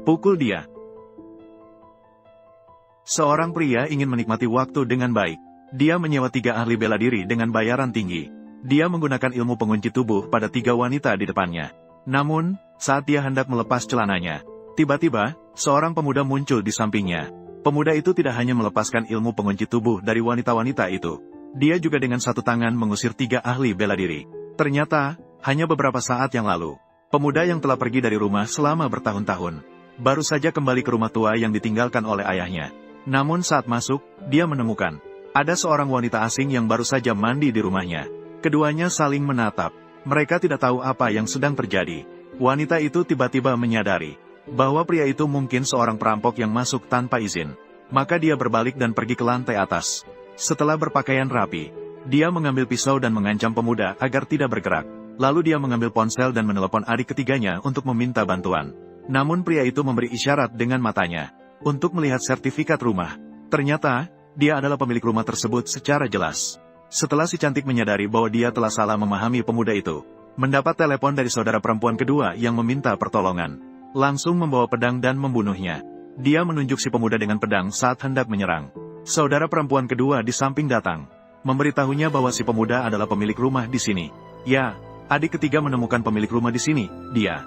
Pukul dia. Seorang pria ingin menikmati waktu dengan baik. Dia menyewa 3 ahli bela diri dengan bayaran tinggi. Dia menggunakan ilmu pengunci tubuh pada 3 wanita di depannya. Namun, saat dia hendak melepas celananya, tiba-tiba, seorang pemuda muncul di sampingnya. Pemuda itu tidak hanya melepaskan ilmu pengunci tubuh dari wanita-wanita itu. Dia juga dengan satu tangan mengusir 3 ahli bela diri. Ternyata, hanya beberapa saat yang lalu, pemuda yang telah pergi dari rumah selama bertahun-tahun, baru saja kembali ke rumah tua yang ditinggalkan oleh ayahnya. Namun saat masuk, dia menemukan ada seorang wanita asing yang baru saja mandi di rumahnya. Keduanya saling menatap. Mereka tidak tahu apa yang sedang terjadi. Wanita itu tiba-tiba menyadari bahwa pria itu mungkin seorang perampok yang masuk tanpa izin. Maka dia berbalik dan pergi ke lantai atas. Setelah berpakaian rapi, dia mengambil pisau dan mengancam pemuda agar tidak bergerak. Lalu dia mengambil ponsel dan menelepon adik ketiganya untuk meminta bantuan. Namun pria itu memberi isyarat dengan matanya untuk melihat sertifikat rumah. Ternyata, dia adalah pemilik rumah tersebut secara jelas. Setelah si cantik menyadari bahwa dia telah salah memahami pemuda itu, mendapat telepon dari saudara perempuan kedua yang meminta pertolongan. Langsung membawa pedang dan membunuhnya. Dia menunjuk si pemuda dengan pedang saat hendak menyerang. Saudara perempuan kedua di samping datang, memberitahunya bahwa si pemuda adalah pemilik rumah di sini. Ya, adik ketiga menemukan pemilik rumah di sini, dia.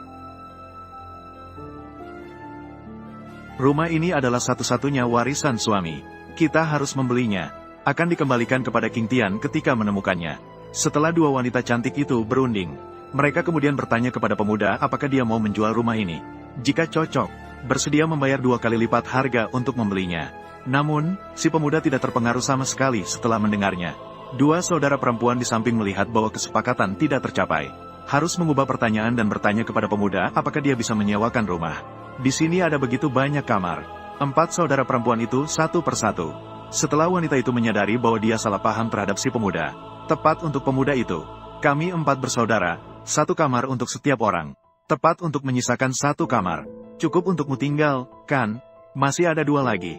Rumah ini adalah satu-satunya warisan suami. Kita harus membelinya. Akan dikembalikan kepada King Tian ketika menemukannya. Setelah 2 wanita cantik itu berunding, mereka kemudian bertanya kepada pemuda apakah dia mau menjual rumah ini. Jika cocok, bersedia membayar 2 kali lipat harga untuk membelinya. Namun, si pemuda tidak terpengaruh sama sekali setelah mendengarnya. 2 saudara perempuan di samping melihat bahwa kesepakatan tidak tercapai. Harus mengubah pertanyaan dan bertanya kepada pemuda apakah dia bisa menyewakan rumah. Di sini ada begitu banyak kamar. 4 saudara perempuan itu satu persatu. Setelah wanita itu menyadari bahwa dia salah paham terhadap si pemuda, tepat untuk pemuda itu, kami 4 bersaudara, 1 kamar untuk setiap orang. Tepat untuk menyisakan 1 kamar. Cukup untukmu tinggal, kan? Masih ada 2 lagi.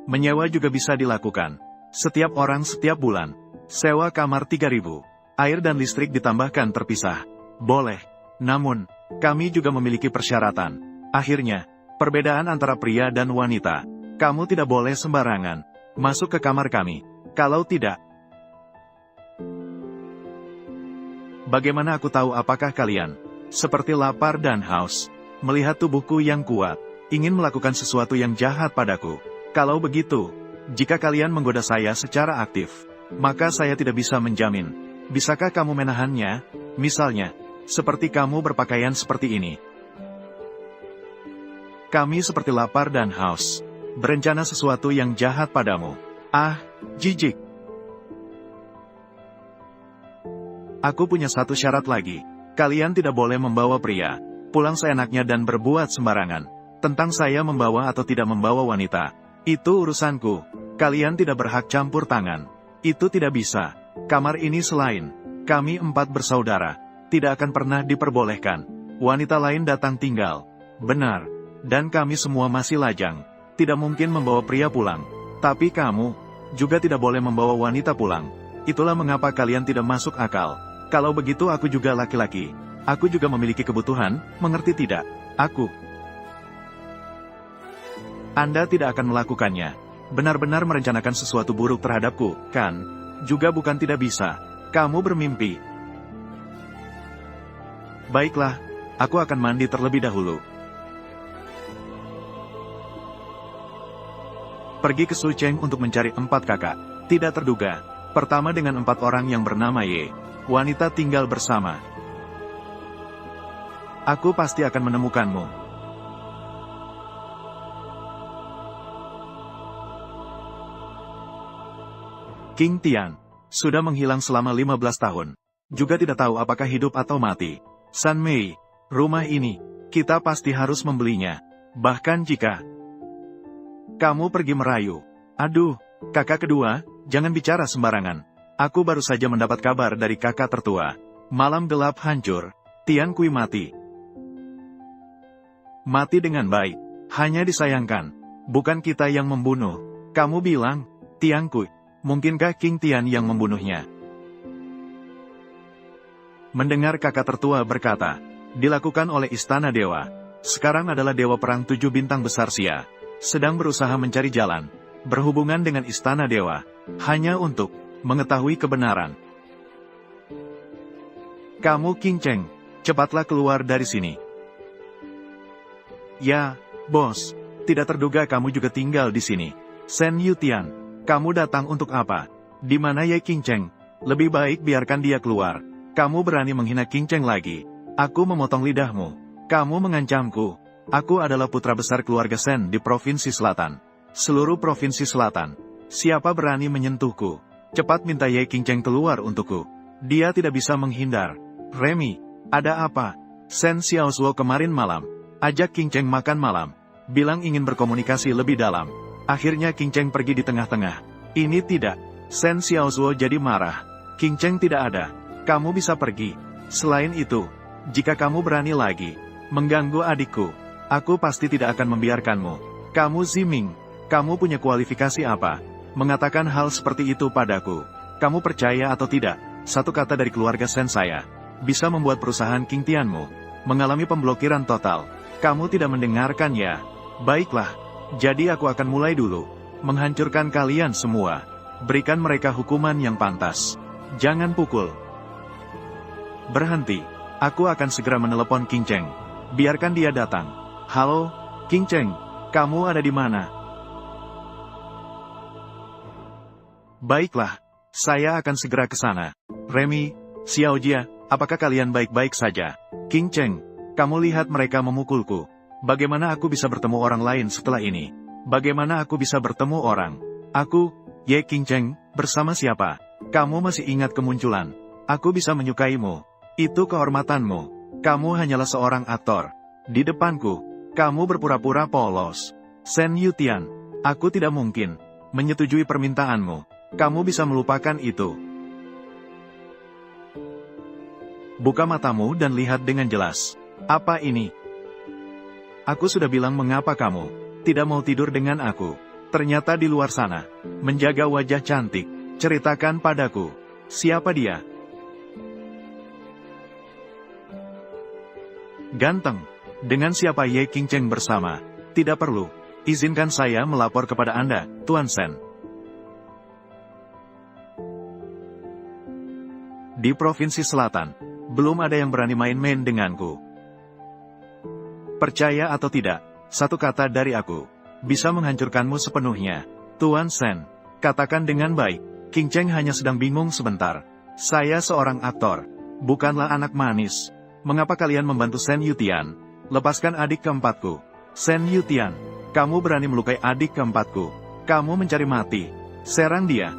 Menyewa juga bisa dilakukan. Setiap orang setiap bulan. Sewa kamar 3.000. Air dan listrik ditambahkan terpisah. Boleh. Namun, kami juga memiliki persyaratan. Akhirnya, perbedaan antara pria dan wanita. Kamu tidak boleh sembarangan masuk ke kamar kami. Kalau tidak, bagaimana aku tahu apakah kalian seperti lapar dan haus, melihat tubuhku yang kuat, ingin melakukan sesuatu yang jahat padaku? Kalau begitu, jika kalian menggoda saya secara aktif, maka saya tidak bisa menjamin. Bisakah kamu menahannya? Misalnya, seperti kamu berpakaian seperti ini. Kami seperti lapar dan haus, berencana sesuatu yang jahat padamu. Ah, jijik. Aku punya satu syarat lagi. Kalian tidak boleh membawa pria pulang seenaknya dan berbuat sembarangan. Tentang saya membawa atau tidak membawa wanita, itu urusanku. Kalian tidak berhak campur tangan. Itu tidak bisa. Kamar ini selain kami 4 bersaudara, tidak akan pernah diperbolehkan wanita lain datang tinggal. Benar. Dan kami semua masih lajang. Tidak mungkin membawa pria pulang. Tapi kamu juga tidak boleh membawa wanita pulang. Itulah mengapa kalian tidak masuk akal. Kalau begitu aku juga laki-laki. Aku juga memiliki kebutuhan, mengerti tidak? Anda tidak akan melakukannya. Benar-benar merencanakan sesuatu buruk terhadapku, kan? Juga bukan tidak bisa. Kamu bermimpi. Baiklah, aku akan mandi terlebih dahulu. Pergi ke Sucheng untuk mencari 4 kakak. Tidak terduga. Pertama dengan 4 orang yang bernama Ye. Wanita tinggal bersama. Aku pasti akan menemukanmu. King Tian sudah menghilang selama 15 tahun. Juga tidak tahu apakah hidup atau mati. San Mei, rumah ini, kita pasti harus membelinya. Bahkan jika kamu pergi merayu. Aduh, kakak kedua, jangan bicara sembarangan. Aku baru saja mendapat kabar dari kakak tertua. Malam gelap hancur. Tian Kui mati. Mati dengan baik. Hanya disayangkan. Bukan kita yang membunuh. Kamu bilang, Tian Kui. Mungkinkah King Tian yang membunuhnya? Mendengar kakak tertua berkata, dilakukan oleh Istana Dewa. Sekarang adalah Dewa Perang 7 bintang besar Xia. Sedang berusaha mencari jalan, berhubungan dengan Istana Dewa. Hanya untuk mengetahui kebenaran. Kamu Qing Cheng, cepatlah keluar dari sini. Ya, bos. Tidak terduga kamu juga tinggal di sini. Shen Yutian, kamu datang untuk apa? Di mana Ye Qing Cheng? Lebih baik biarkan dia keluar. Kamu berani menghina Qing Cheng lagi. Aku memotong lidahmu. Kamu mengancamku. Aku adalah putra besar keluarga Shen di Provinsi Selatan. Seluruh Provinsi Selatan. Siapa berani menyentuhku? Cepat minta Ye Qing Cheng keluar untukku. Dia tidak bisa menghindar. Remy, ada apa? Shen Xiaozuo kemarin malam ajak Qing Cheng makan malam. Bilang ingin berkomunikasi lebih dalam. Akhirnya Qing Cheng pergi di tengah-tengah. Ini tidak. Shen Xiaozuo jadi marah. Qing Cheng tidak ada. Kamu bisa pergi. Selain itu, jika kamu berani lagi mengganggu adikku, aku pasti tidak akan membiarkanmu. Kamu Ziming, kamu punya kualifikasi apa? Mengatakan hal seperti itu padaku. Kamu percaya atau tidak, satu kata dari keluarga Shen saya bisa membuat perusahaan Qing Tianmu mengalami pemblokiran total. Kamu tidak mendengarkan ya? Baiklah, jadi aku akan mulai dulu. Menghancurkan kalian semua. Berikan mereka hukuman yang pantas. Jangan pukul. Berhenti. Aku akan segera menelepon Qing Cheng. Biarkan dia datang. Halo, Qing Cheng. Kamu ada di mana? Baiklah. Saya akan segera ke sana. Remy, Xiaojia, apakah kalian baik-baik saja? Qing Cheng, kamu lihat mereka memukulku. Bagaimana aku bisa bertemu orang lain setelah ini? Bagaimana aku bisa bertemu orang? Aku, Ye Qing Cheng, bersama siapa? Kamu masih ingat kemunculan? Aku bisa menyukaimu. Itu kehormatanmu. Kamu hanyalah seorang aktor. Di depanku, kamu berpura-pura polos. Shen Yutian, aku tidak mungkin menyetujui permintaanmu. Kamu bisa melupakan itu. Buka matamu dan lihat dengan jelas. Apa ini? Aku sudah bilang mengapa kamu tidak mau tidur dengan aku. Ternyata di luar sana, menjaga wajah cantik. Ceritakan padaku, siapa dia? Ganteng. Dengan siapa Ye Qing Cheng bersama? Tidak perlu. Izinkan saya melapor kepada Anda, Tuan Shen. Di Provinsi Selatan, belum ada yang berani main-main denganku. Percaya atau tidak, satu kata dari aku bisa menghancurkanmu sepenuhnya. Tuan Shen, katakan dengan baik, Qing Cheng hanya sedang bingung sebentar. Saya seorang aktor, bukanlah anak manis. Mengapa kalian membantu Shen Yutian? Lepaskan adik keempatku. Shen Yutian, kamu berani melukai adik keempatku. Kamu mencari mati. Serang dia.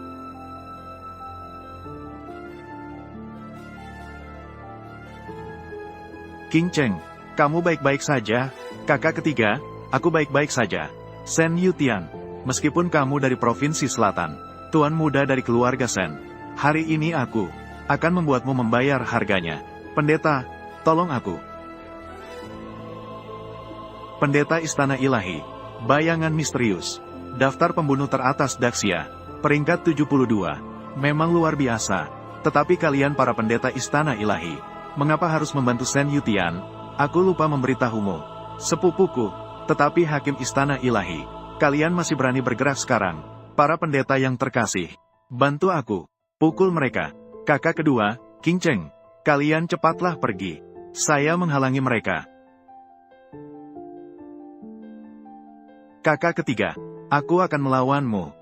Qing Cheng, kamu baik-baik saja? Kakak ketiga, aku baik-baik saja. Shen Yutian, meskipun kamu dari Provinsi Selatan, tuan muda dari keluarga Shen, hari ini aku akan membuatmu membayar harganya. Pendeta, tolong aku. Pendeta Istana Ilahi, bayangan misterius, daftar pembunuh teratas Daxia, peringkat 72. Memang luar biasa. Tetapi kalian para pendeta Istana Ilahi, mengapa harus membantu Shen Yutian? Aku lupa memberitahumu, sepupuku, tetapi Hakim Istana Ilahi, kalian masih berani bergerak sekarang. Para pendeta yang terkasih, bantu aku, pukul mereka. Kakak kedua, Qing Cheng, kalian cepatlah pergi. Saya menghalangi mereka. Kakak ketiga, aku akan melawanmu.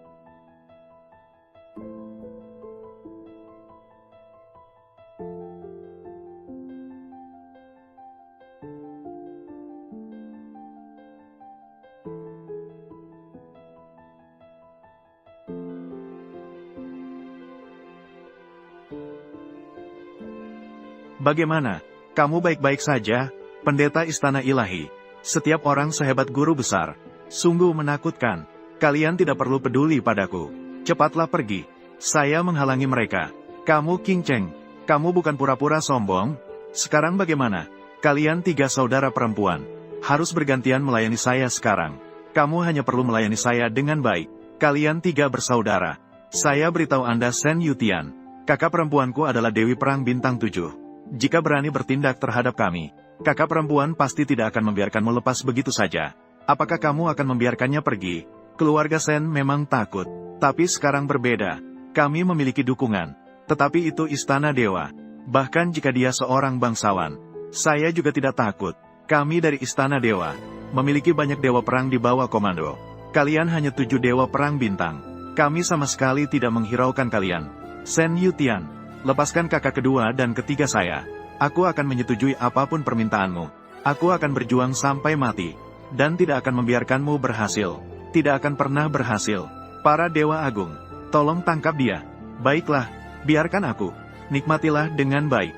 Bagaimana? Kamu baik-baik saja, pendeta Istana Ilahi? Setiap orang sehebat guru besar. Sungguh menakutkan. Kalian tidak perlu peduli padaku. Cepatlah pergi. Saya menghalangi mereka. Kamu Qing Cheng, kamu bukan pura-pura sombong? Sekarang bagaimana? Kalian tiga saudara perempuan harus bergantian melayani saya sekarang. Kamu hanya perlu melayani saya dengan baik. Kalian tiga bersaudara. Saya beritahu Anda Shen Yutian, kakak perempuanku adalah Dewi Perang Bintang 7. Jika berani bertindak terhadap kami, kakak perempuan pasti tidak akan membiarkanmu lepas begitu saja. Apakah kamu akan membiarkannya pergi? Keluarga Sen memang takut, tapi sekarang berbeda. Kami memiliki dukungan, tetapi itu istana dewa. Bahkan jika dia seorang bangsawan, saya juga tidak takut. Kami dari istana dewa, memiliki banyak dewa perang di bawah komando. Kalian hanya 7 dewa perang bintang. Kami sama sekali tidak menghiraukan kalian. Sen Yutian, lepaskan kakak kedua dan ketiga saya. Aku akan menyetujui apapun permintaanmu. Aku akan berjuang sampai mati. Dan tidak akan membiarkanmu berhasil. Tidak akan pernah berhasil. Para dewa agung, tolong tangkap dia. Baiklah, biarkan aku. Nikmatilah dengan baik.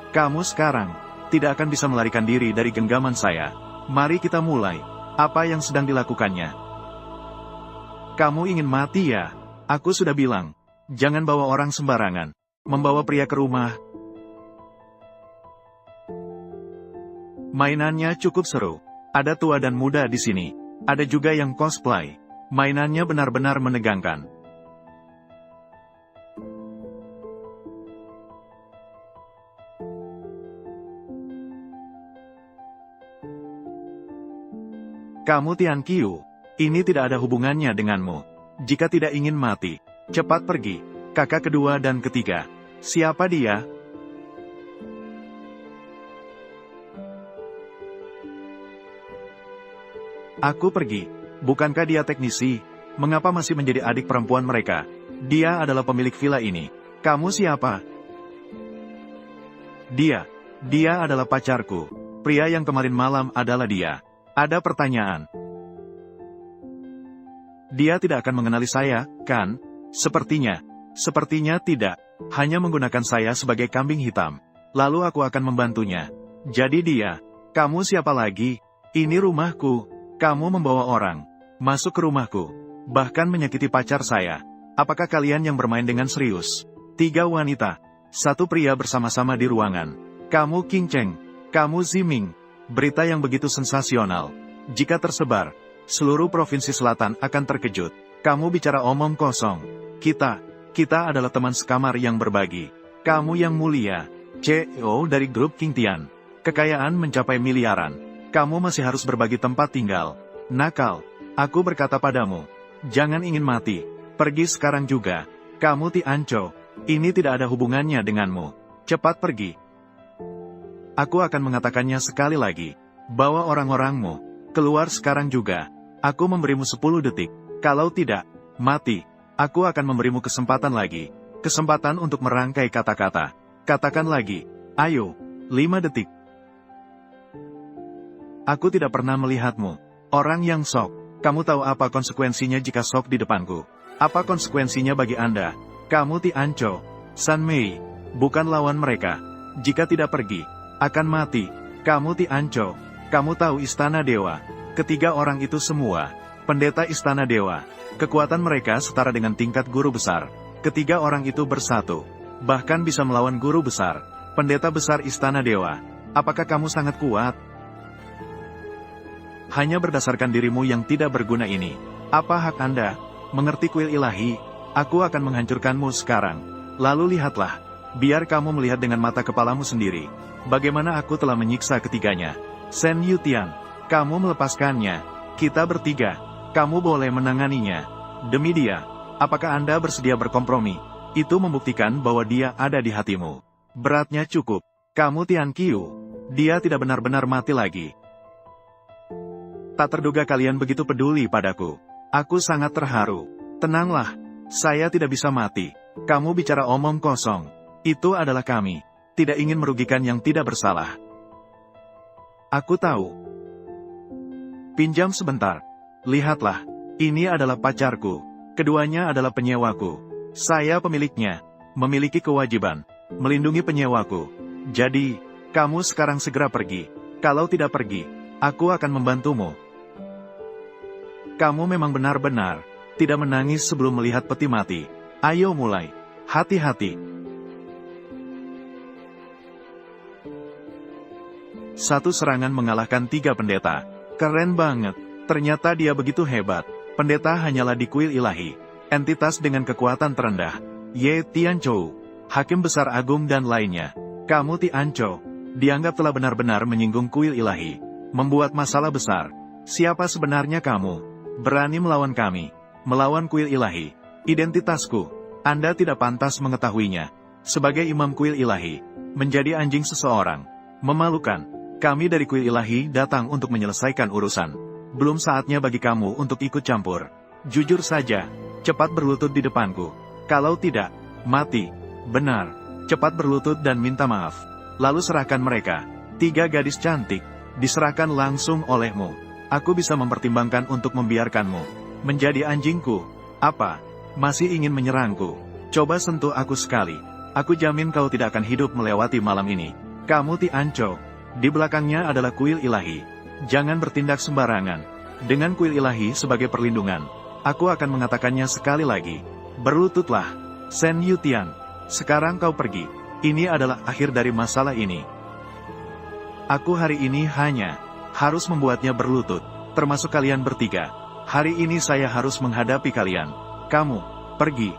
Kamu sekarang tidak akan bisa melarikan diri dari genggaman saya. Mari kita mulai. Apa yang sedang dilakukannya? Kamu ingin mati ya? Aku sudah bilang, jangan bawa orang sembarangan. Membawa pria ke rumah. Mainannya cukup seru. Ada tua dan muda di sini. Ada juga yang cosplay. Mainannya benar-benar menegangkan. Kamu Tian Qiu, ini tidak ada hubungannya denganmu. Jika tidak ingin mati, cepat pergi. Kakak kedua dan ketiga. Siapa dia? Aku pergi. Bukankah dia teknisi? Mengapa masih menjadi adik perempuan mereka? Dia adalah pemilik villa ini. Kamu siapa? Dia adalah pacarku. Pria yang kemarin malam adalah dia. Ada pertanyaan. Dia tidak akan mengenali saya, kan? Sepertinya tidak. Hanya menggunakan saya sebagai kambing hitam. Lalu aku akan membantunya. Jadi dia. Kamu siapa lagi? Ini rumahku. Kamu membawa orang masuk ke rumahku. Bahkan menyakiti pacar saya. Apakah kalian yang bermain dengan serius? 3 wanita. 1 pria bersama-sama di ruangan. Kamu King Cheng. Kamu Ziming. Berita yang begitu sensasional. Jika tersebar, seluruh provinsi selatan akan terkejut. Kamu bicara omong kosong. Kita adalah teman sekamar yang berbagi. Kamu yang mulia, CEO dari grup King Tian. Kekayaan mencapai miliaran. Kamu masih harus berbagi tempat tinggal. Nakal. Aku berkata padamu, jangan ingin mati. Pergi sekarang juga. Kamu Tianco. Ini tidak ada hubungannya denganmu. Cepat pergi. Aku akan mengatakannya sekali lagi. Bawa orang-orangmu. Keluar sekarang juga. Aku memberimu 10 detik. Kalau tidak, mati. Aku akan memberimu kesempatan lagi. Kesempatan untuk merangkai kata-kata. Katakan lagi. Ayo. 5 detik. Aku tidak pernah melihatmu. Orang yang sok. Kamu tahu apa konsekuensinya jika sok di depanku? Apa konsekuensinya bagi Anda? Kamu Tianco. San Mei. Bukan lawan mereka. Jika tidak pergi, akan mati. Kamu Tianco. Kamu tahu istana dewa. Ketiga orang itu semua pendeta istana dewa. Kekuatan mereka setara dengan tingkat guru besar. Ketiga orang itu bersatu. Bahkan bisa melawan guru besar. Pendeta besar istana dewa. Apakah kamu sangat kuat? Hanya berdasarkan dirimu yang tidak berguna ini. Apa hak Anda? Mengerti kuil ilahi? Aku akan menghancurkanmu sekarang. Lalu lihatlah. Biar kamu melihat dengan mata kepalamu sendiri. Bagaimana aku telah menyiksa ketiganya. Sen Yutian, kamu melepaskannya. Kita bertiga. Kamu boleh menanganinya. Demi dia. Apakah Anda bersedia berkompromi? Itu membuktikan bahwa dia ada di hatimu. Beratnya cukup. Kamu Tian Qiu. Dia tidak benar-benar mati lagi. Tak terduga kalian begitu peduli padaku. Aku sangat terharu. Tenanglah. Saya tidak bisa mati. Kamu bicara omong kosong. Itu adalah kami. Tidak ingin merugikan yang tidak bersalah. Aku tahu. Pinjam sebentar. Lihatlah. Ini adalah pacarku. Keduanya adalah penyewaku. Saya pemiliknya. Memiliki kewajiban melindungi penyewaku. Jadi, kamu sekarang segera pergi. Kalau tidak pergi, aku akan membantumu. Kamu memang benar-benar tidak menangis sebelum melihat peti mati. Ayo mulai. Hati-hati. Satu serangan mengalahkan 3 pendeta. Keren banget. Ternyata dia begitu hebat. Pendeta hanyalah di kuil ilahi. Entitas dengan kekuatan terendah. Ye Tianchou. Hakim besar agung dan lainnya. Kamu Tianchou. Dianggap telah benar-benar menyinggung kuil ilahi. Membuat masalah besar. Siapa sebenarnya kamu? Berani melawan kami. Melawan kuil ilahi. Identitasku. Anda tidak pantas mengetahuinya. Sebagai imam kuil ilahi. Menjadi anjing seseorang. Memalukan. Kami dari kuil ilahi datang untuk menyelesaikan urusan. Belum saatnya bagi kamu untuk ikut campur. Jujur saja. Cepat berlutut di depanku. Kalau tidak, mati. Benar. Cepat berlutut dan minta maaf. Lalu serahkan mereka. 3 gadis cantik. Diserahkan langsung olehmu. Aku bisa mempertimbangkan untuk membiarkanmu menjadi anjingku. Apa? Masih ingin menyerangku? Coba sentuh aku sekali. Aku jamin kau tidak akan hidup melewati malam ini. Kamu Tianchou. Di belakangnya adalah kuil ilahi. Jangan bertindak sembarangan. Dengan kuil ilahi sebagai perlindungan, aku akan mengatakannya sekali lagi. Berlututlah. Shen Yutian. Sekarang kau pergi. Ini adalah akhir dari masalah ini. Aku hari ini hanya harus membuatnya berlutut. Termasuk kalian bertiga. Hari ini saya harus menghadapi kalian. Kamu, pergi.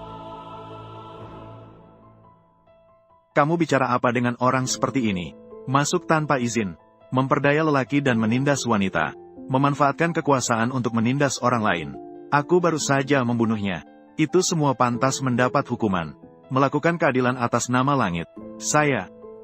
Kamu bicara apa dengan orang seperti ini? Masuk tanpa izin, memperdaya lelaki dan menindas wanita, memanfaatkan kekuasaan untuk menindas orang lain. Aku baru saja membunuhnya. Itu semua pantas mendapat hukuman. Melakukan keadilan atas nama langit.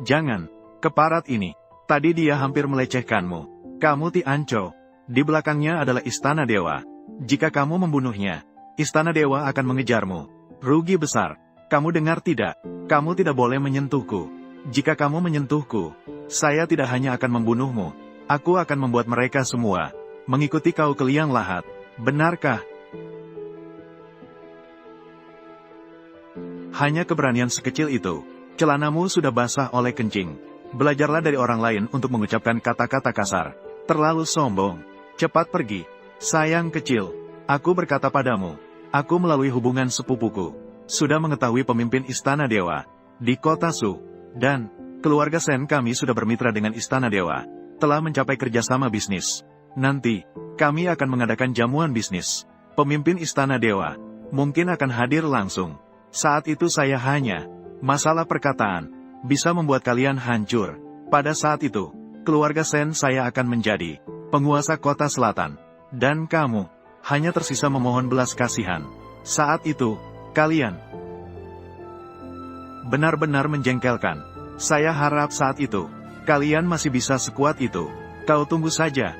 Jangan, keparat ini. Tadi dia hampir melecehkanmu. Kamu Tianchou. Di belakangnya adalah istana dewa. Jika kamu membunuhnya, istana dewa akan mengejarmu. Rugi besar. Kamu dengar tidak? Kamu tidak boleh menyentuhku. Jika kamu menyentuhku, saya tidak hanya akan membunuhmu. Aku akan membuat mereka semua mengikuti kau ke liang lahat. Benarkah? Hanya keberanian sekecil itu. Celanamu sudah basah oleh kencing. Belajarlah dari orang lain untuk mengucapkan kata-kata kasar. Terlalu sombong. Cepat pergi. Sayang kecil. Aku berkata padamu. Aku melalui hubungan sepupuku sudah mengetahui pemimpin istana dewa di kota Su. Dan keluarga Shen kami sudah bermitra dengan istana dewa. Telah mencapai kerjasama bisnis. Nanti, kami akan mengadakan jamuan bisnis. Pemimpin istana dewa mungkin akan hadir langsung. Saat itu saya hanya masalah perkataan bisa membuat kalian hancur. Pada saat itu, keluarga Shen saya akan menjadi penguasa kota selatan. Dan kamu hanya tersisa memohon belas kasihan. Saat itu, kalian benar-benar menjengkelkan. Saya harap saat itu, kalian masih bisa sekuat itu. Kau tunggu saja.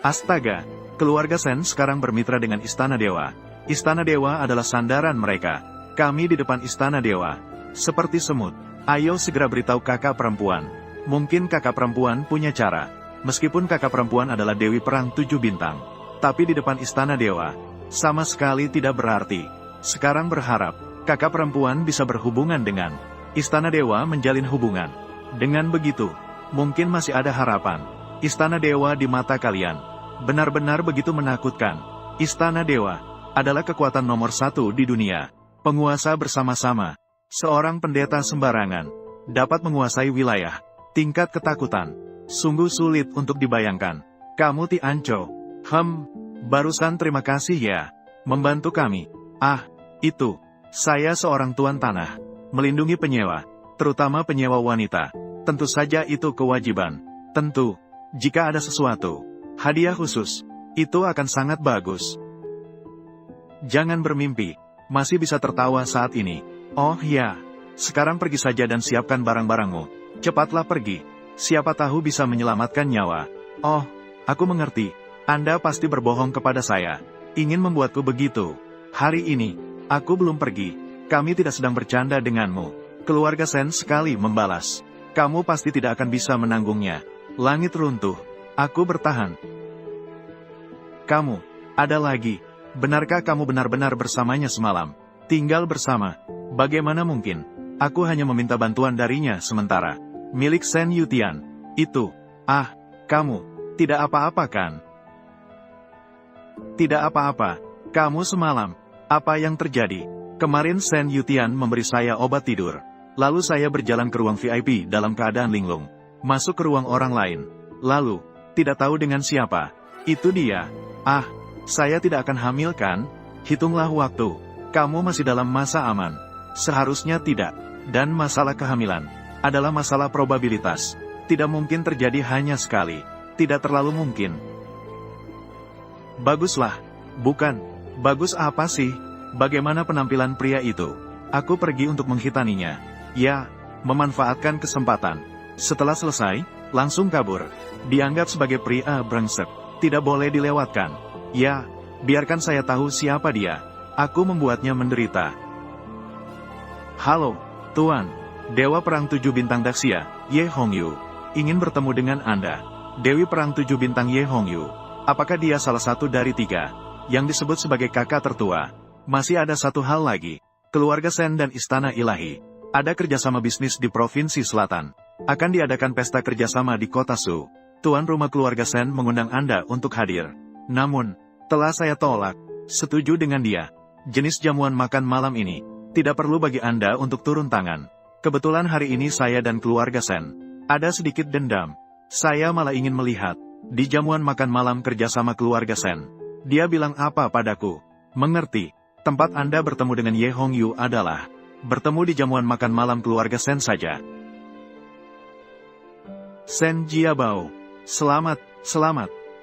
Astaga, keluarga Shen sekarang bermitra dengan istana dewa. Istana dewa adalah sandaran mereka. Kami di depan istana dewa seperti semut. Ayo segera beritahu kakak perempuan. Mungkin kakak perempuan punya cara. Meskipun kakak perempuan adalah Dewi Perang 7 bintang. Tapi di depan istana dewa, sama sekali tidak berarti. Sekarang berharap, kakak perempuan bisa berhubungan dengan istana dewa menjalin hubungan. Dengan begitu, mungkin masih ada harapan. Istana dewa di mata kalian benar-benar begitu menakutkan. Istana dewa adalah kekuatan nomor 1 di dunia. Penguasa bersama-sama. Seorang pendeta sembarangan dapat menguasai wilayah. Tingkat ketakutan sungguh sulit untuk dibayangkan. Kamu Tianchou. Barusan terima kasih ya. Membantu kami. Itu. Saya seorang tuan tanah. Melindungi penyewa. Terutama penyewa wanita. Tentu saja itu kewajiban. Tentu. Jika ada sesuatu hadiah khusus, itu akan sangat bagus. Jangan bermimpi. Masih bisa tertawa saat ini. Oh ya. Sekarang pergi saja dan siapkan barang-barangmu. Cepatlah pergi. Siapa tahu bisa menyelamatkan nyawa. Oh, aku mengerti. Anda pasti berbohong kepada saya. Ingin membuatku begitu. Hari ini, aku belum pergi. Kami tidak sedang bercanda denganmu. Keluarga Shen sekali membalas. Kamu pasti tidak akan bisa menanggungnya. Langit runtuh. Aku bertahan. Kamu, ada lagi. Benarkah kamu benar-benar bersamanya semalam? Tinggal bersama. Bagaimana mungkin? Aku hanya meminta bantuan darinya sementara. Milik Shen Yutian. Itu. Kamu. Tidak apa-apa kan? Tidak apa-apa. Kamu semalam. Apa yang terjadi? Kemarin Shen Yutian memberi saya obat tidur. Lalu saya berjalan ke ruang VIP dalam keadaan linglung. masuk ke ruang orang lain. Lalu, tidak tahu dengan siapa. Itu dia. Ah, saya tidak akan hamil kan? Hitunglah waktu. Kamu masih dalam masa aman. Seharusnya tidak. Dan masalah kehamilan adalah masalah probabilitas. Tidak mungkin terjadi hanya sekali. Tidak terlalu mungkin. Baguslah. Bukan. Bagus apa sih? Bagaimana penampilan pria itu? Aku pergi untuk menghitaninya. Ya, memanfaatkan kesempatan. Setelah selesai, langsung kabur. Dianggap sebagai pria brengsek. Tidak boleh dilewatkan. Ya, biarkan saya tahu siapa dia. Aku membuatnya menderita. Halo, Tuan. Dewa Perang 7 Bintang Daxia, Ye Hongyu. Ingin bertemu dengan Anda. Dewi Perang 7 Bintang Ye Hongyu. Apakah dia salah satu dari 3 yang disebut sebagai kakak tertua? Masih ada satu hal lagi. Keluarga Sen dan Istana Ilahi. Ada kerjasama bisnis di Provinsi Selatan. Akan diadakan pesta kerjasama di kota Su. Tuan rumah keluarga Sen mengundang Anda untuk hadir. Namun, telah saya tolak. Setuju dengan dia. Jenis jamuan makan malam ini tidak perlu bagi Anda untuk turun tangan. Kebetulan hari ini saya dan keluarga Sen ada sedikit dendam. Saya malah ingin melihat di jamuan makan malam kerjasama keluarga Sen. Dia bilang apa padaku? Mengerti. Tempat Anda bertemu dengan Ye Hongyu adalah bertemu di jamuan makan malam keluarga Sen saja. Sen Jiabao. Selamat.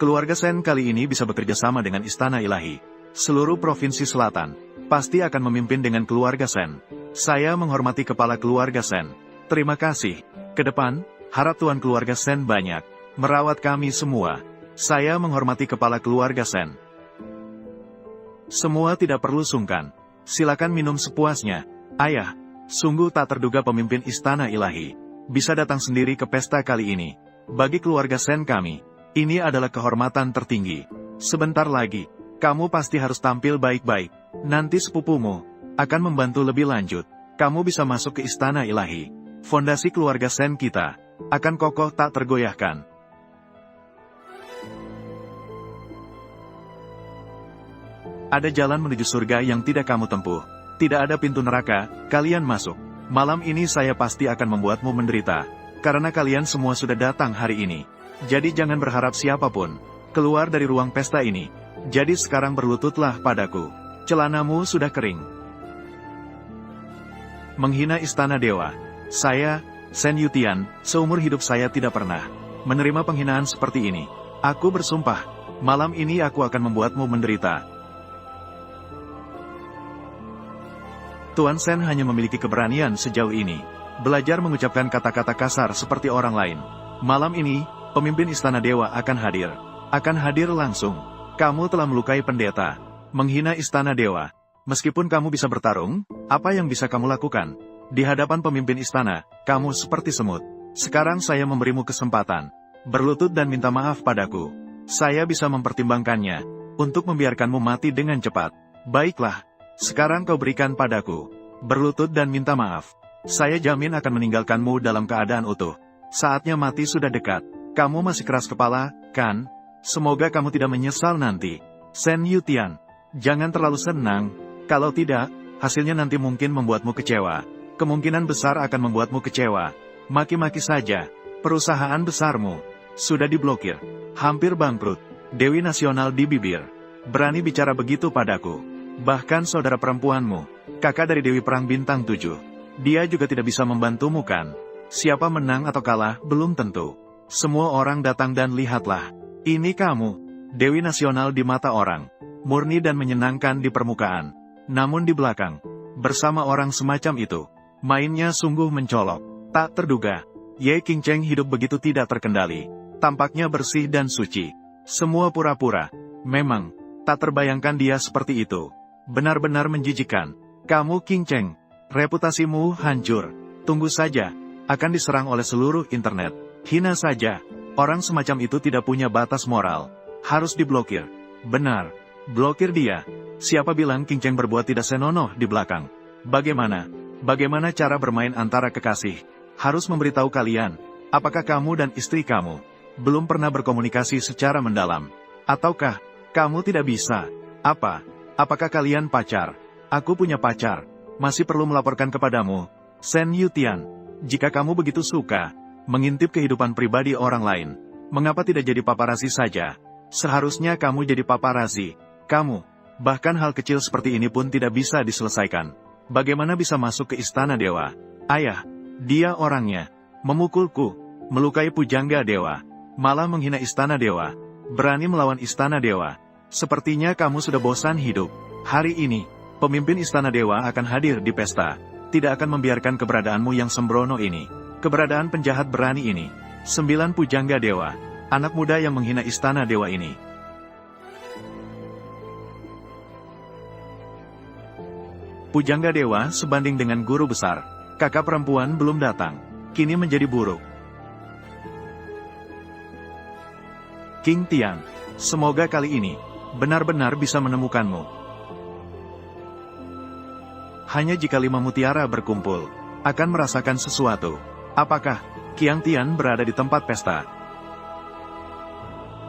Keluarga Sen kali ini bisa bekerja sama dengan Istana Ilahi. Seluruh Provinsi Selatan pasti akan memimpin dengan keluarga Sen. Saya menghormati kepala keluarga Sen. Terima kasih. Ke depan, harap Tuan keluarga Sen banyak merawat kami semua. Saya menghormati kepala keluarga Sen. Semua tidak perlu sungkan. Silakan minum sepuasnya. Ayah, sungguh tak terduga pemimpin Istana Ilahi bisa datang sendiri ke pesta kali ini. Bagi keluarga Sen kami, ini adalah kehormatan tertinggi. Sebentar lagi, kamu pasti harus tampil baik-baik. Nanti sepupumu akan membantu lebih lanjut. Kamu bisa masuk ke Istana Ilahi. Fondasi keluarga Sen kita akan kokoh tak tergoyahkan. Ada jalan menuju surga yang tidak kamu tempuh. Tidak ada pintu neraka, kalian masuk. Malam ini saya pasti akan membuatmu menderita. Karena kalian semua sudah datang hari ini. Jadi jangan berharap siapapun keluar dari ruang pesta ini. Jadi sekarang berlututlah padaku. Celanamu sudah kering. Menghina Istana Dewa. Saya, Sen Yutian, seumur hidup saya tidak pernah menerima penghinaan seperti ini. Aku bersumpah, malam ini aku akan membuatmu menderita. Tuan Sen hanya memiliki keberanian sejauh ini. Belajar mengucapkan kata-kata kasar seperti orang lain. Malam ini, pemimpin Istana Dewa akan hadir. Akan hadir langsung. Kamu telah melukai pendeta. Menghina Istana Dewa. Meskipun kamu bisa bertarung, apa yang bisa kamu lakukan? Di hadapan pemimpin istana, kamu seperti semut. Sekarang saya memberimu kesempatan. Berlutut dan minta maaf padaku. Saya bisa mempertimbangkannya untuk membiarkanmu mati dengan cepat. Baiklah. Sekarang kau berikan padaku. Berlutut dan minta maaf. Saya jamin akan meninggalkanmu dalam keadaan utuh. Saatnya mati sudah dekat. Kamu masih keras kepala, kan? Semoga kamu tidak menyesal nanti. Sen Yutian. Jangan terlalu senang. Kalau tidak, hasilnya nanti mungkin membuatmu kecewa. Kemungkinan besar akan membuatmu kecewa. Maki-maki saja. Perusahaan besarmu sudah diblokir. Hampir bangkrut. Dewi Nasional di bibir. Berani bicara begitu padaku. Bahkan saudara perempuanmu, kakak dari Dewi Perang Bintang 7. Dia juga tidak bisa membantumu kan? Siapa menang atau kalah, belum tentu. Semua orang datang dan lihatlah. Ini kamu, Dewi Nasional di mata orang. Murni dan menyenangkan di permukaan. Namun di belakang, bersama orang semacam itu, mainnya sungguh mencolok. Tak terduga, Ye Qingcheng hidup begitu tidak terkendali. Tampaknya bersih dan suci. Semua pura-pura. Memang, tak terbayangkan dia seperti itu. Benar-benar menjijikan. Kamu Qingcheng, reputasimu hancur. Tunggu saja, akan diserang oleh seluruh internet. Hina saja, orang semacam itu tidak punya batas moral. Harus diblokir. Benar, blokir dia. Siapa bilang Qingcheng berbuat tidak senonoh di belakang? Bagaimana cara bermain antara kekasih? Harus memberitahu kalian, apakah kamu dan istri kamu belum pernah berkomunikasi secara mendalam? Ataukah kamu tidak bisa? Apakah kalian pacar? Aku punya pacar. Masih perlu melaporkan kepadamu, Sen Yutian. Jika kamu begitu suka, mengintip kehidupan pribadi orang lain. Mengapa tidak jadi paparazi saja? Seharusnya kamu jadi paparazi. Kamu, bahkan hal kecil seperti ini pun tidak bisa diselesaikan. Bagaimana bisa masuk ke istana dewa? Ayah, dia orangnya. Memukulku, melukai pujangga dewa. Malah menghina istana dewa. Berani melawan istana dewa. Sepertinya kamu sudah bosan hidup. Hari ini, pemimpin istana dewa akan hadir di pesta. Tidak akan membiarkan keberadaanmu yang sembrono ini. Keberadaan penjahat berani ini. 9 pujangga dewa. Anak muda yang menghina istana dewa ini. Pujangga dewa sebanding dengan guru besar. Kakak perempuan belum datang. Kini menjadi buruk. King Tian, semoga kali ini benar-benar bisa menemukanmu. Hanya jika 5 mutiara berkumpul, akan merasakan sesuatu. Apakah Qiang Tian berada di tempat pesta?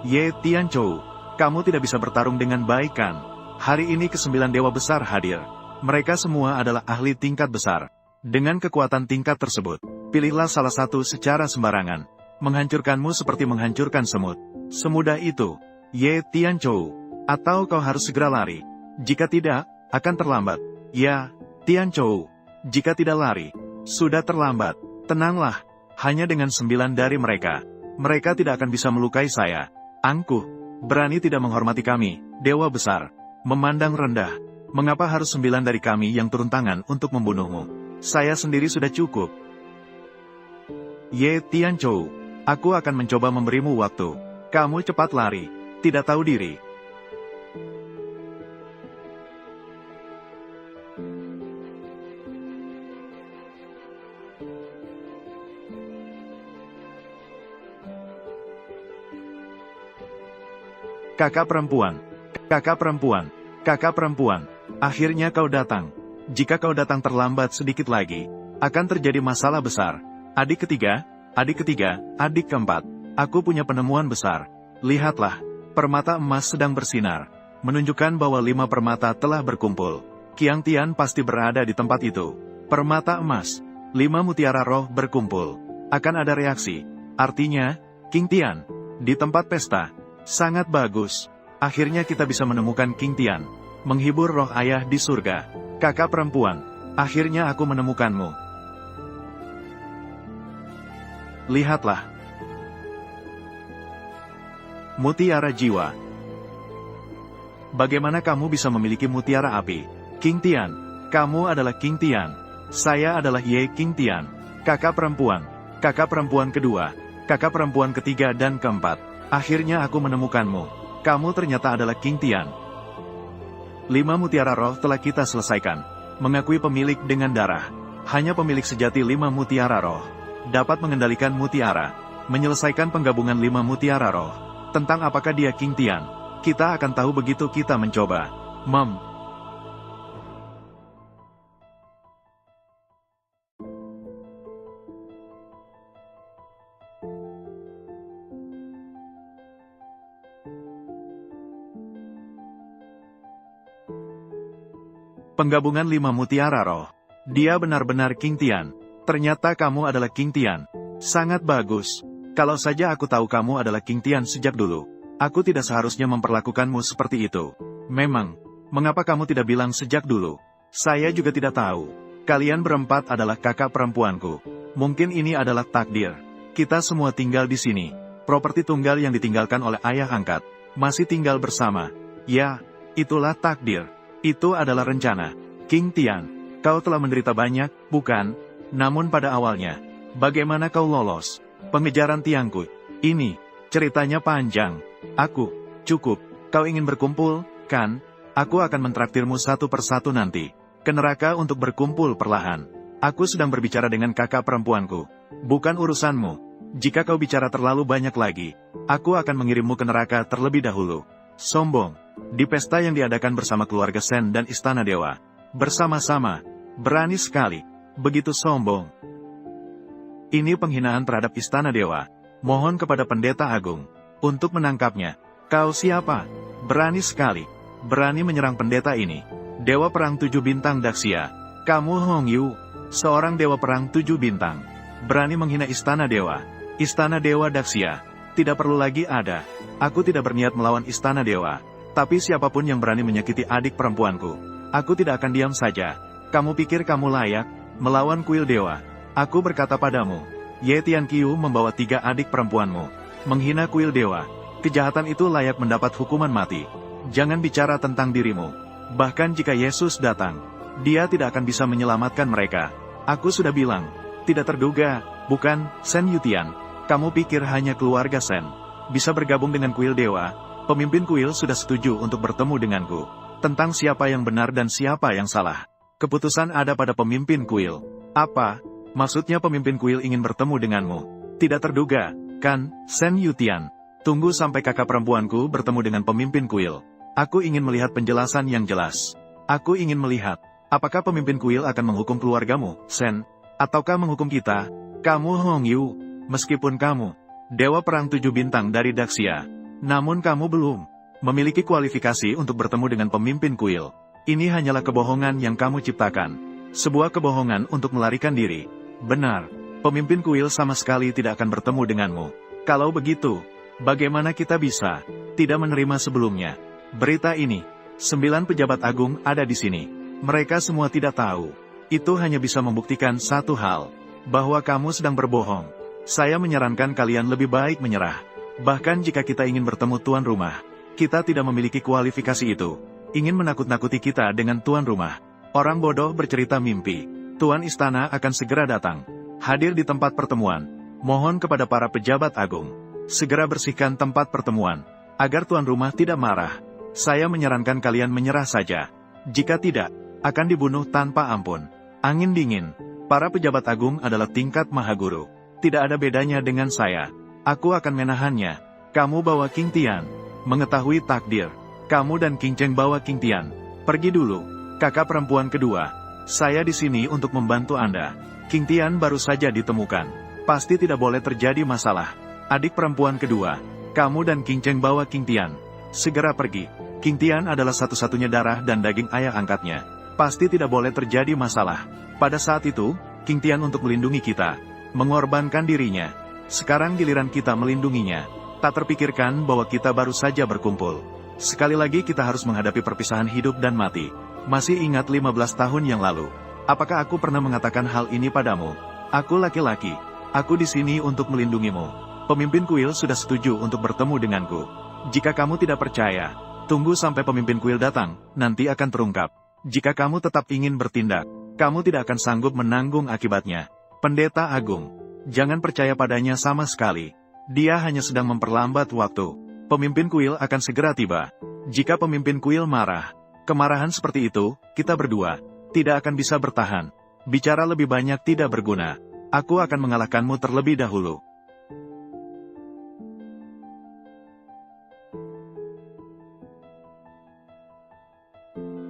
Ye Tianchou, kamu tidak bisa bertarung dengan baik kan? Hari ini ke-9 dewa besar hadir. Mereka semua adalah ahli tingkat besar. Dengan kekuatan tingkat tersebut, pilihlah salah satu secara sembarangan. Menghancurkanmu seperti menghancurkan semut. Semudah itu, Ye Tianchou. Atau kau harus segera lari. Jika tidak, akan terlambat. Ya, Tianchou. Jika tidak lari, sudah terlambat. Tenanglah, hanya dengan 9 dari mereka. Mereka tidak akan bisa melukai saya. Angkuh, berani tidak menghormati kami, dewa besar. Memandang rendah. Mengapa harus 9 dari kami yang turun tangan untuk membunuhmu? Saya sendiri sudah cukup. Ye Tianchou, aku akan mencoba memberimu waktu. Kamu cepat lari, tidak tahu diri. Kakak perempuan, kakak perempuan, kakak perempuan, akhirnya kau datang. Jika kau datang terlambat sedikit lagi, akan terjadi masalah besar. Adik ketiga, adik keempat, aku punya penemuan besar. Lihatlah, permata emas sedang bersinar, menunjukkan bahwa 5 permata telah berkumpul. Qiang Tian pasti berada di tempat itu. Permata emas, 5 mutiara roh berkumpul. Akan ada reaksi, artinya, King Tian, di tempat pesta. Sangat bagus. Akhirnya kita bisa menemukan King Tian. Menghibur roh ayah di surga. Kakak perempuan, akhirnya aku menemukanmu. Lihatlah. Mutiara jiwa. Bagaimana kamu bisa memiliki mutiara api? King Tian, kamu adalah King Tian. Saya adalah Ye King Tian. Kakak perempuan kedua, kakak perempuan ketiga dan keempat. Akhirnya aku menemukanmu. Kamu ternyata adalah King Tian. 5 mutiara roh telah kita selesaikan. Mengakui pemilik dengan darah. Hanya pemilik sejati 5 mutiara roh dapat mengendalikan mutiara. Menyelesaikan penggabungan 5 mutiara roh. Tentang apakah dia King Tian, kita akan tahu begitu kita mencoba. Penggabungan 5 mutiara roh. Dia benar-benar King Tian. Ternyata kamu adalah King Tian. Sangat bagus. Kalau saja aku tahu kamu adalah King Tian sejak dulu, aku tidak seharusnya memperlakukanmu seperti itu. Memang, mengapa kamu tidak bilang sejak dulu? Saya juga tidak tahu. Kalian berempat adalah kakak perempuanku. Mungkin ini adalah takdir. Kita semua tinggal di sini. Properti tunggal yang ditinggalkan oleh ayah angkat. Masih tinggal bersama. Ya, itulah takdir. Itu adalah rencana. King Tian, kau telah menderita banyak, bukan? Namun pada awalnya, bagaimana kau lolos pengejaran Tiangku? Ini, ceritanya panjang. Cukup. Kau ingin berkumpul, kan? Aku akan mentraktirmu satu persatu nanti. Ke neraka untuk berkumpul perlahan. Aku sedang berbicara dengan kakak perempuanku. Bukan urusanmu. Jika kau bicara terlalu banyak lagi, aku akan mengirimmu ke neraka terlebih dahulu. Sombong. Di pesta yang diadakan bersama keluarga Sen dan Istana Dewa. Bersama-sama. Berani sekali. Begitu sombong. Ini penghinaan terhadap Istana Dewa. Mohon kepada Pendeta Agung untuk menangkapnya. Kau siapa? Berani sekali. Berani menyerang pendeta ini. Dewa Perang 7 Bintang Daxia. Kamu Hong Yu. Seorang Dewa Perang 7 Bintang. berani menghina istana dewa. Istana dewa Daksya. Tidak perlu lagi ada. Aku tidak berniat melawan istana dewa. Tapi siapapun yang berani menyakiti adik perempuanku, aku tidak akan diam saja. Kamu pikir kamu layak melawan kuil dewa? Aku berkata padamu, Ye Tianqiu membawa 3 adik perempuanmu, menghina kuil dewa. Kejahatan itu layak mendapat hukuman mati. Jangan bicara tentang dirimu. Bahkan jika Yesus datang, dia tidak akan bisa menyelamatkan mereka. Aku sudah bilang, tidak terduga, bukan, Shen Yutian. Kamu pikir hanya keluarga Shen bisa bergabung dengan kuil dewa? Pemimpin kuil sudah setuju untuk bertemu denganku. Tentang siapa yang benar dan siapa yang salah, keputusan ada pada pemimpin kuil. Apa? Maksudnya pemimpin kuil ingin bertemu denganmu? Tidak terduga, kan, Shen Yutian? Tunggu sampai kakak perempuanku bertemu dengan pemimpin kuil. Aku ingin melihat penjelasan yang jelas. Aku ingin melihat, apakah pemimpin kuil akan menghukum keluargamu, Shen? Ataukah menghukum kita? Kamu Hong Yu, meskipun kamu Dewa Perang 7 Bintang dari Daksya, namun kamu belum memiliki kualifikasi untuk bertemu dengan pemimpin kuil. Ini hanyalah kebohongan yang kamu ciptakan. Sebuah kebohongan untuk melarikan diri. Benar, pemimpin kuil sama sekali tidak akan bertemu denganmu. Kalau begitu, bagaimana kita bisa tidak menerima sebelumnya berita ini? 9 pejabat agung ada di sini. Mereka semua tidak tahu. Itu hanya bisa membuktikan satu hal, bahwa kamu sedang berbohong. Saya menyarankan kalian lebih baik menyerah. Bahkan jika kita ingin bertemu tuan rumah, kita tidak memiliki kualifikasi itu. Ingin menakut-nakuti kita dengan tuan rumah. Orang bodoh bercerita mimpi. Tuan istana akan segera datang. Hadir di tempat pertemuan. Mohon kepada para pejabat agung, segera bersihkan tempat pertemuan, agar tuan rumah tidak marah. Saya menyarankan kalian menyerah saja. Jika tidak, akan dibunuh tanpa ampun. Angin dingin. Para pejabat agung adalah tingkat mahaguru. Tidak ada bedanya dengan saya. Aku akan menahannya. Kamu bawa King Tian. Mengetahui takdir, kamu dan King Cheng bawa King Tian. Pergi dulu. Kakak perempuan kedua, saya di sini untuk membantu Anda. King Tian baru saja ditemukan. Pasti tidak boleh terjadi masalah. Adik perempuan kedua, kamu dan King Cheng bawa King Tian. Segera pergi. King Tian adalah satu-satunya darah dan daging ayah angkatnya. Pasti tidak boleh terjadi masalah. Pada saat itu, King Tian untuk melindungi kita, mengorbankan dirinya. Sekarang giliran kita melindunginya. Tak terpikirkan bahwa kita baru saja berkumpul. Sekali lagi kita harus menghadapi perpisahan hidup dan mati. Masih ingat 15 tahun yang lalu? Apakah aku pernah mengatakan hal ini padamu? Aku laki-laki. Aku di sini untuk melindungimu. Pemimpin kuil sudah setuju untuk bertemu denganku. Jika kamu tidak percaya, tunggu sampai pemimpin kuil datang, nanti akan terungkap. Jika kamu tetap ingin bertindak, kamu tidak akan sanggup menanggung akibatnya. Pendeta Agung, jangan percaya padanya sama sekali. Dia hanya sedang memperlambat waktu. Pemimpin kuil akan segera tiba. Jika pemimpin kuil marah, kemarahan seperti itu, kita berdua tidak akan bisa bertahan. Bicara lebih banyak tidak berguna. Aku akan mengalahkanmu terlebih dahulu.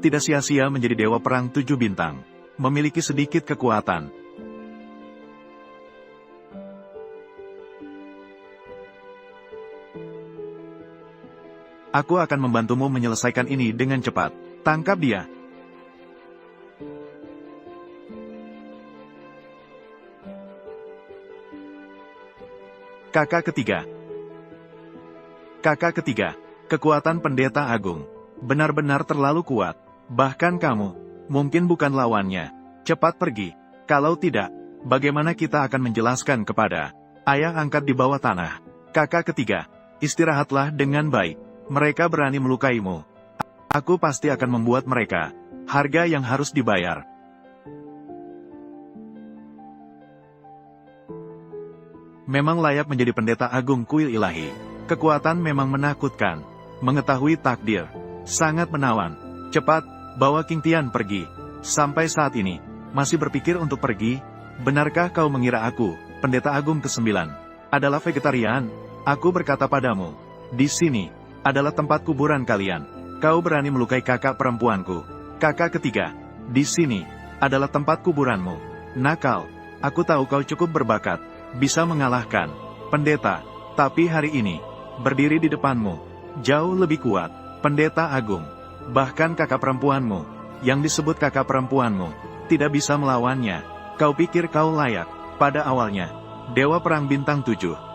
Tidak sia-sia menjadi Dewa Perang 7 Bintang. Memiliki sedikit kekuatan. Aku akan membantumu menyelesaikan ini dengan cepat. Tangkap dia. Kakak ketiga. Kakak ketiga, kekuatan pendeta agung benar-benar terlalu kuat. Bahkan kamu mungkin bukan lawannya. Cepat pergi. Kalau tidak, bagaimana kita akan menjelaskan kepada ayah angkat di bawah tanah? Kakak ketiga, istirahatlah dengan baik. Mereka berani melukaimu. Aku pasti akan membuat mereka harga yang harus dibayar. Memang layak menjadi pendeta agung kuil ilahi. Kekuatan memang menakutkan. Mengetahui takdir sangat menawan. Cepat, bawa King Tian pergi. Sampai saat ini, masih berpikir untuk pergi? Benarkah kau mengira aku, pendeta agung ke-9, adalah vegetarian? Aku berkata padamu, di sini adalah tempat kuburan kalian. Kau berani melukai kakak perempuanku. Kakak ketiga, di sini adalah tempat kuburanmu. Nakal, aku tahu kau cukup berbakat, bisa mengalahkan pendeta, tapi hari ini, berdiri di depanmu, jauh lebih kuat, pendeta agung. Bahkan kakak perempuanmu, yang disebut kakak perempuanmu, tidak bisa melawannya. Kau pikir kau layak Pada awalnya, Dewa Perang Bintang 7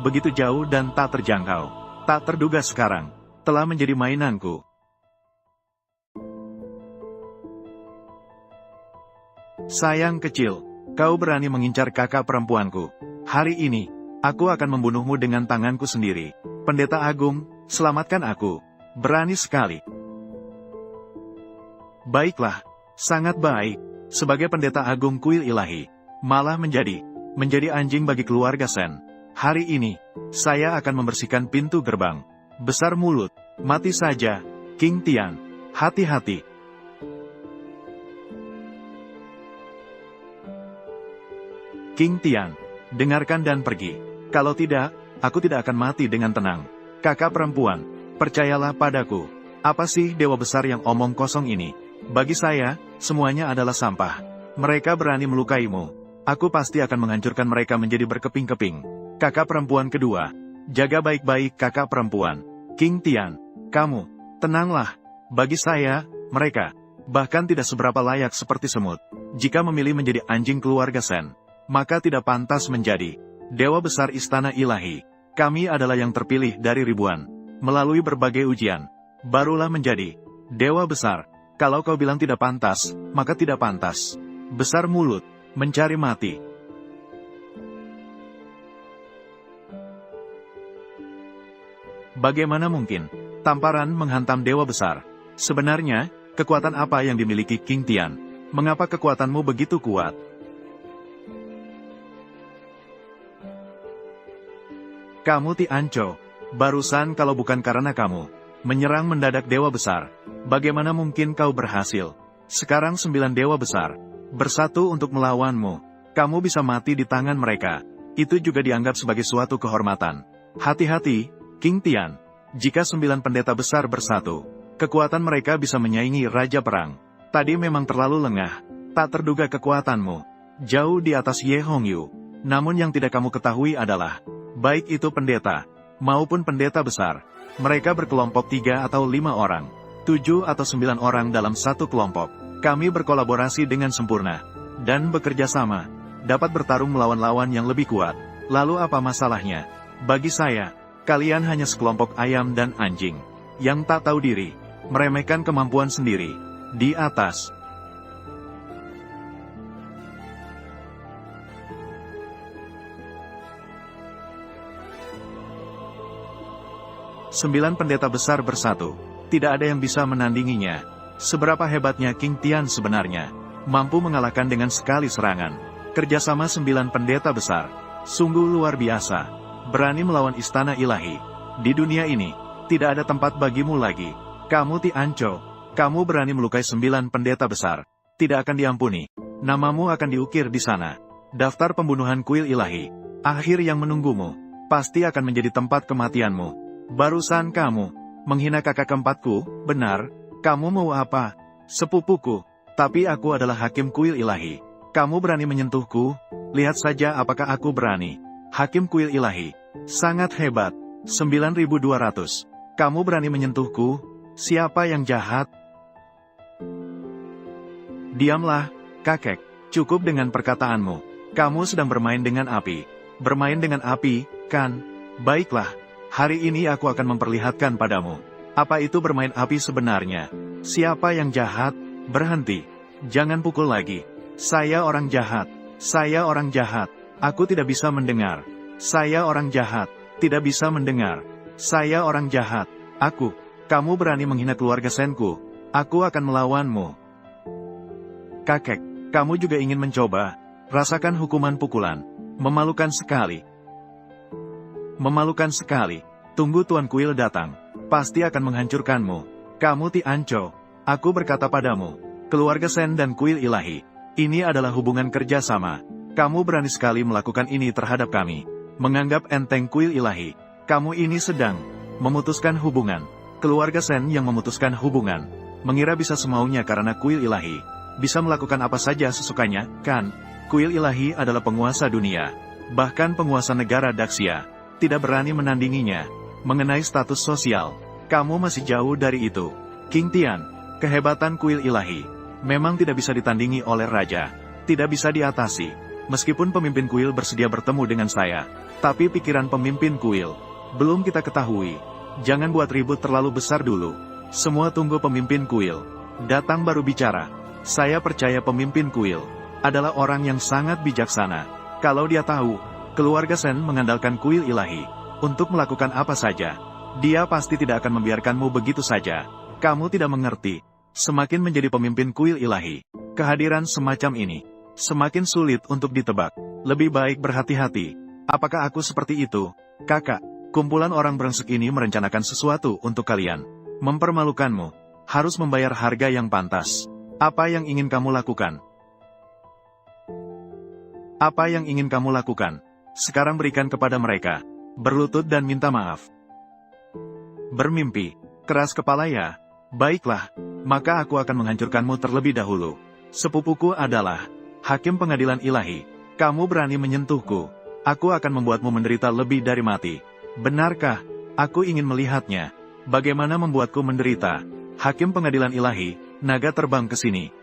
begitu jauh dan tak terjangkau, tak terduga sekarang, telah menjadi mainanku. Sayang kecil, kau berani mengincar kakak perempuanku. Hari ini, aku akan membunuhmu dengan tanganku sendiri. Pendeta Agung, selamatkan aku. Berani sekali. Baiklah, sangat baik. Sebagai pendeta agung kuil ilahi, malah menjadi anjing bagi keluarga Sen. Hari ini, saya akan membersihkan pintu gerbang. Besar mulut, mati saja, King Tian. Hati-hati. King Tian, dengarkan dan pergi. Kalau tidak, aku tidak akan mati dengan tenang. Kakak perempuan, percayalah padaku. Apa sih dewa besar yang omong kosong ini? Bagi saya, semuanya adalah sampah. Mereka berani melukaimu. Aku pasti akan menghancurkan mereka menjadi berkeping-keping. Kakak perempuan kedua, jaga baik-baik kakak perempuan. King Tian, kamu, tenanglah. Bagi saya, mereka, bahkan tidak seberapa layak seperti semut. Jika memilih menjadi anjing keluarga Sen, maka tidak pantas menjadi dewa besar istana ilahi. Kami adalah yang terpilih dari ribuan. Melalui berbagai ujian, barulah menjadi dewa besar. Kalau kau bilang tidak pantas, maka tidak pantas. Besar mulut, mencari mati. Bagaimana mungkin tamparan menghantam dewa besar? Sebenarnya, kekuatan apa yang dimiliki King Tian? Mengapa kekuatanmu begitu kuat? Kamu Ti Anco, barusan kalau bukan karena kamu menyerang mendadak dewa besar, bagaimana mungkin kau berhasil? Sekarang 9 dewa besar bersatu untuk melawanmu. Kamu bisa mati di tangan mereka. Itu juga dianggap sebagai suatu kehormatan. Hati-hati, King Tian. Jika 9 pendeta besar bersatu, kekuatan mereka bisa menyaingi Raja Perang. Tadi memang terlalu lengah. Tak terduga kekuatanmu jauh di atas Ye Hongyu. Namun yang tidak kamu ketahui adalah, baik itu pendeta maupun pendeta besar, mereka berkelompok 3 atau 5 orang, 7 atau 9 orang dalam satu kelompok. Kami berkolaborasi dengan sempurna dan bekerja sama, dapat bertarung melawan lawan yang lebih kuat. Lalu apa masalahnya? Bagi saya, kalian hanya sekelompok ayam dan anjing yang tak tahu diri, meremehkan kemampuan sendiri. Di atas, sembilan pendeta besar bersatu. Tidak ada yang bisa menandinginya. Seberapa hebatnya King Tian sebenarnya? Mampu mengalahkan dengan sekali serangan. Kerjasama 9 pendeta besar. Sungguh luar biasa. Berani melawan istana ilahi. Di dunia ini, tidak ada tempat bagimu lagi. Kamu Ti Anco. Kamu berani melukai 9 pendeta besar. Tidak akan diampuni. Namamu akan diukir di sana. Daftar pembunuhan kuil ilahi. Akhir yang menunggumu. Pasti akan menjadi tempat kematianmu. Barusan kamu menghina kakak keempatku, benar? Kamu mau apa? Sepupuku. Tapi aku adalah hakim kuil ilahi. Kamu berani menyentuhku? Lihat saja apakah aku berani. Hakim kuil ilahi. Sangat hebat. 9.200. Kamu berani menyentuhku? Siapa yang jahat? Diamlah, kakek. Cukup dengan perkataanmu. Kamu sedang bermain dengan api. Bermain dengan api, kan? Baiklah. Hari ini aku akan memperlihatkan padamu. Apa itu bermain api sebenarnya? Siapa yang jahat? Berhenti. Jangan pukul lagi. Saya orang jahat. Saya orang jahat. Aku tidak bisa mendengar. Saya orang jahat. Tidak bisa mendengar. Saya orang jahat. Aku. Kamu berani menghina keluarga Senku. Aku akan melawanmu. Kakek, kamu juga ingin mencoba? Rasakan hukuman pukulan. Memalukan sekali. Memalukan sekali. Tunggu Tuan Kuil datang. Pasti akan menghancurkanmu. Kamu Ti Anco. Aku berkata padamu. Keluarga Sen dan Kuil Ilahi. Ini adalah hubungan kerjasama. Kamu berani sekali melakukan ini terhadap kami. Menganggap enteng Kuil Ilahi. Kamu ini sedang memutuskan hubungan. Keluarga Sen yang memutuskan hubungan. Mengira bisa semaunya karena Kuil Ilahi. Bisa melakukan apa saja sesukanya, kan? Kuil Ilahi adalah penguasa dunia. Bahkan penguasa negara Daxia tidak berani menandinginya. Mengenai status sosial, kamu masih jauh dari itu. King Tian, kehebatan Kuil Ilahi memang tidak bisa ditandingi oleh raja. tidak bisa diatasi. Meskipun pemimpin kuil bersedia bertemu dengan saya, tapi pikiran pemimpin kuil belum kita ketahui. Jangan buat ribut terlalu besar dulu. Semua tunggu pemimpin kuil datang baru bicara. Saya percaya pemimpin kuil adalah orang yang sangat bijaksana. Kalau dia tahu, keluarga Sen mengandalkan kuil ilahi untuk melakukan apa saja, dia pasti tidak akan membiarkanmu begitu saja. Kamu tidak mengerti. Semakin menjadi pemimpin kuil ilahi, kehadiran semacam ini semakin sulit untuk ditebak. Lebih baik berhati-hati. Apakah aku seperti itu, kakak? Kumpulan orang brengsek ini merencanakan sesuatu untuk kalian. Mempermalukanmu. Harus membayar harga yang pantas. Apa yang ingin kamu lakukan? Apa yang ingin kamu lakukan? Sekarang berikan kepada mereka. Berlutut dan minta maaf. Bermimpi. Keras kepala ya? Baiklah, maka aku akan menghancurkanmu terlebih dahulu. Sepupuku adalah Hakim Pengadilan Ilahi. Kamu berani menyentuhku. Aku akan membuatmu menderita lebih dari mati. Benarkah? Aku ingin melihatnya. Bagaimana membuatku menderita? Hakim Pengadilan Ilahi, naga terbang ke sini.